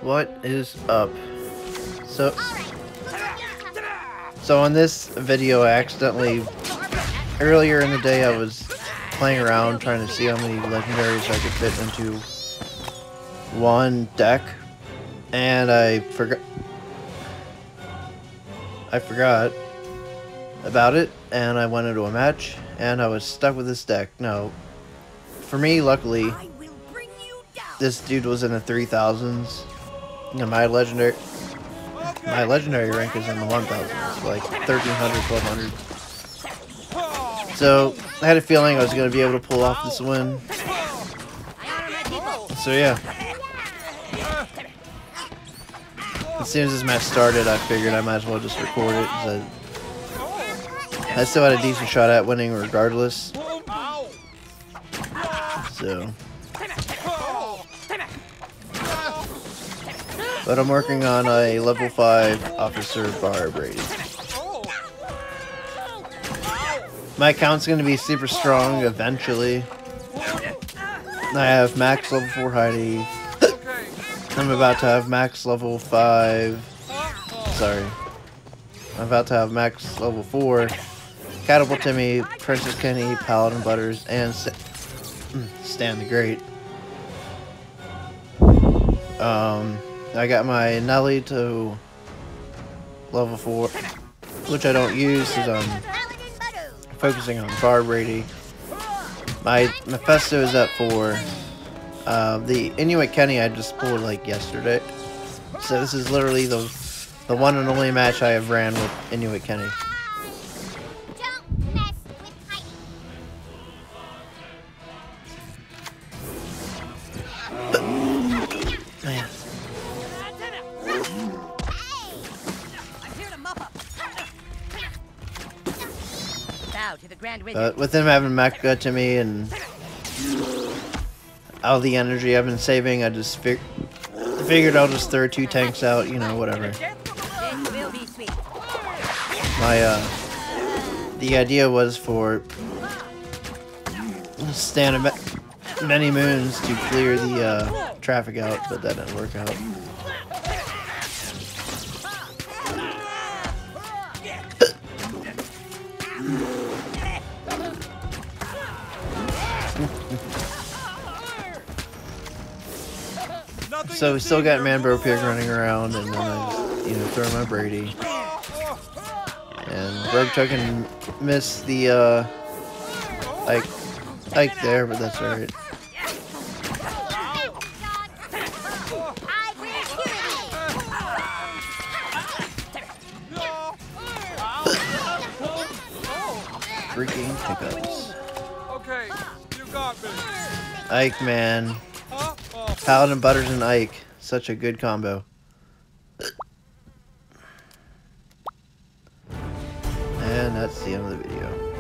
What is up? So on this video, I accidentally, earlier in the day, I was playing around trying to see how many legendaries I could fit into one deck, and I forgot about it, and I went into a match, and I was stuck with this deck. Now, for me, luckily, this dude was in the 3000s, and my legendary rank is in the 1000s, like 1300, 1200. So I had a feeling I was going to be able to pull off this win. So yeah, as soon as this match started, I figured I might as well just record it. I still had a decent shot at winning regardless. So, but I'm working on a level 5 officer barb rating. My account's going to be super strong eventually. I have max level 4 Heidi. I'm about to have max level 5. Sorry. I'm about to have max level 4. Catapult Timmy, Princess Kenny, Paladin Butters, and Stan the Great. I got my Nelly to level 4, which I don't use because I'm focusing on barb rating. My Mephisto is at 4. The Inuit Kenny I just pulled like yesterday. So this is literally the one and only match I have ran with Inuit Kenny. Man. But with him having Mecha to me and all the energy I've been saving, I just figured I'll just throw 2 tanks out, you know, whatever. The idea was for Stan many moons to clear the traffic out, but that didn't work out. So we still got Manbro Pig running around, and then I just, you know, throw my Brady. And Rogue Token missed the Ike there, but that's alright. Freaking Hiccups. Okay, you got me. Ike, man. Paladin Butters and Ike. Such a good combo. And that's the end of the video.